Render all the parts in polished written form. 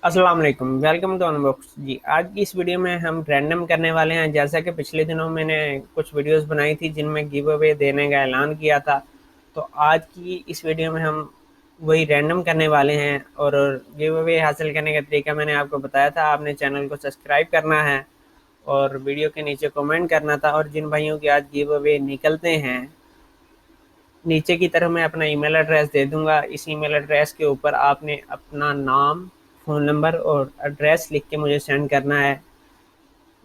अस्सलाम वालेकुम, welcome to unbox जी। आज की इस वीडियो में हम रैंडम करने वाले हैं। जैसा कि पिछले दिनों मैंने कुछ वीडियोस बनाई थी जिनमें गिव अवे देने का ऐलान किया था, तो आज की इस वीडियो में हम वही रैंडम करने वाले हैं। और गिव अवे हासिल करने का तरीका मैंने आपको बताया था। आपने चैनल को सब्सक्राइब करना है और वीडियो के नीचे कमेंट करना था। और जिन भाइयों के आज गिव अवे निकलते हैं, नीचे की तरफ मैं अपना ईमेल एड्रेस दे दूंगा। इस ईमेल एड्रेस के ऊपर आपने अपना नाम, फ़ोन नंबर और एड्रेस लिख के मुझे सेंड करना है,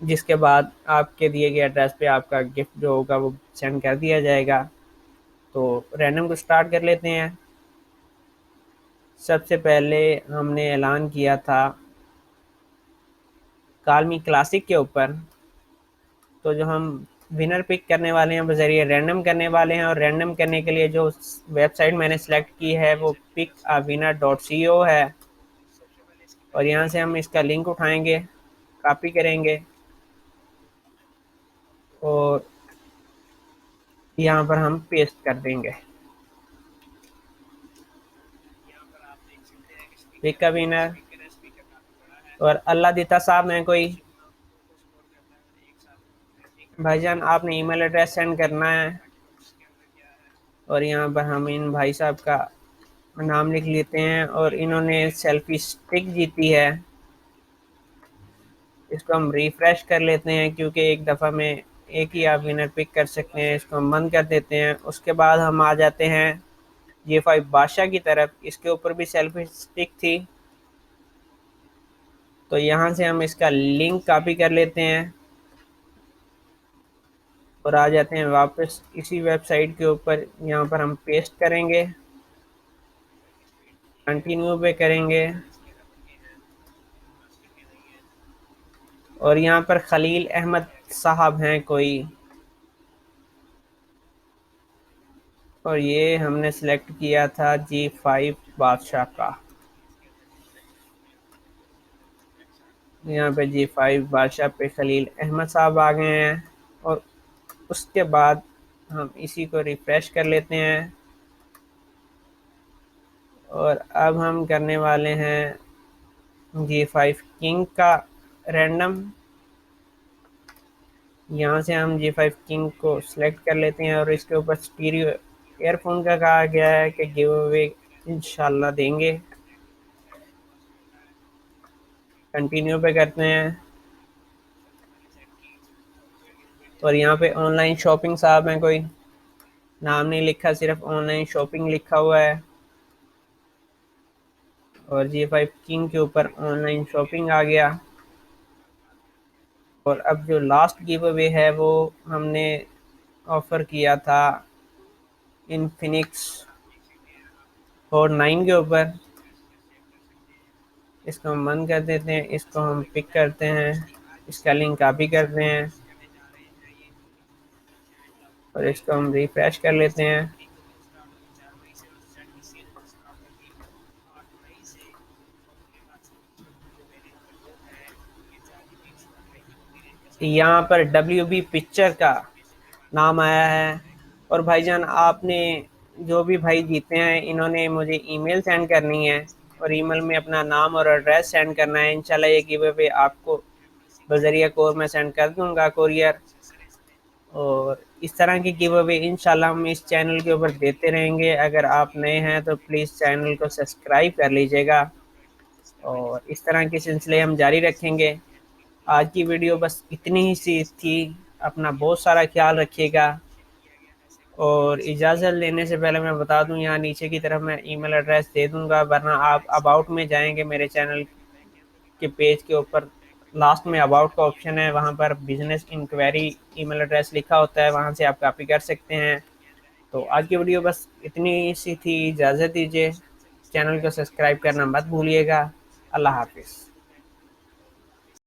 जिसके बाद आपके दिए गए एड्रेस पे आपका गिफ्ट जो होगा वो सेंड कर दिया जाएगा। तो रैंडम को स्टार्ट कर लेते हैं। सबसे पहले हमने ऐलान किया था कालमी क्लासिक के ऊपर, तो जो हम विनर पिक करने वाले हैं बजरिए रैंडम करने वाले हैं। और रैंडम करने के लिए जो वेबसाइट मैंने सेलेक्ट की है वो pickawinner.co है। और यहाँ से हम इसका लिंक उठाएंगे, कॉपी करेंगे और यहाँ पर हम पेस्ट कर देंगे। पिक का विनर और अल्लाह दिता साहब में कोई भाईजान आपने ईमेल एड्रेस सेंड करना है। और यहाँ पर हम इन भाई साहब का नाम लिख लेते हैं और इन्होंने सेल्फी स्टिक जीती है। इसको हम रिफ्रेश कर लेते हैं क्योंकि एक दफ़ा में एक ही आप विनर पिक कर सकते हैं। इसको हम बंद कर देते हैं। उसके बाद हम आ जाते हैं J5 बादशाह की तरफ। इसके ऊपर भी सेल्फी स्टिक थी, तो यहाँ से हम इसका लिंक कॉपी कर लेते हैं और आ जाते हैं वापस इसी वेबसाइट के ऊपर। यहाँ पर हम पेस्ट करेंगे, कंटिन्यू पे करेंगे और यहाँ पर खलील अहमद साहब हैं कोई, और ये हमने सेलेक्ट किया था G5 बादशाह का। यहाँ पे G5 बादशाह पे खलील अहमद साहब आ गए हैं। और उसके बाद हम इसी को रिफ्रेश कर लेते हैं और अब हम करने वाले हैं G5 किंग का रैंडम। यहाँ से हम G5 किंग को सिलेक्ट कर लेते हैं और इसके ऊपर स्टीरियो एयरफोन का कहा गया है कि गिव अवे इंशाल्लाह देंगे। कंटिन्यू पे करते हैं और यहाँ पे ऑनलाइन शॉपिंग साहब हैं कोई, नाम नहीं लिखा, सिर्फ ऑनलाइन शॉपिंग लिखा हुआ है। और G5 किंग के ऊपर ऑनलाइन शॉपिंग आ गया। और अब जो लास्ट गिव अवे है वो हमने ऑफर किया था इनफिनिक्स और 9 के ऊपर। इसको हम बंद कर देते हैं, इसको हम पिक करते हैं, इसका लिंक कॉपी करते हैं और इसको हम रिफ्रेश कर लेते हैं। यहाँ पर WB पिक्चर का नाम आया है। और भाईजान आपने जो भी भाई जीते हैं इन्होंने मुझे ईमेल सेंड करनी है और ईमेल में अपना नाम और एड्रेस सेंड करना है। इंशाल्लाह ये गिव अवे आपको बजरिया कोर में सेंड कर दूंगा, कोरियर। और इस तरह की गिव अवे इंशाल्लाह हम इस चैनल के ऊपर देते रहेंगे। अगर आप नए हैं तो प्लीज़ चैनल को सब्सक्राइब कर लीजिएगा और इस तरह के सिलसिले हम जारी रखेंगे। आज की वीडियो बस इतनी ही सी थी। अपना बहुत सारा ख्याल रखिएगा। और इजाज़त लेने से पहले मैं बता दूं, यहाँ नीचे की तरफ मैं ईमेल एड्रेस दे दूंगा, वरना आप अबाउट में जाएंगे मेरे चैनल के पेज के ऊपर। लास्ट में अबाउट का ऑप्शन है, वहाँ पर बिजनेस इंक्वायरी ईमेल एड्रेस लिखा होता है, वहाँ से आप कॉपी कर सकते हैं। तो आज की वीडियो बस इतनी सी थी। इजाज़त दीजिए, चैनल को सब्सक्राइब करना मत भूलिएगा। अल्लाह हाफिज़।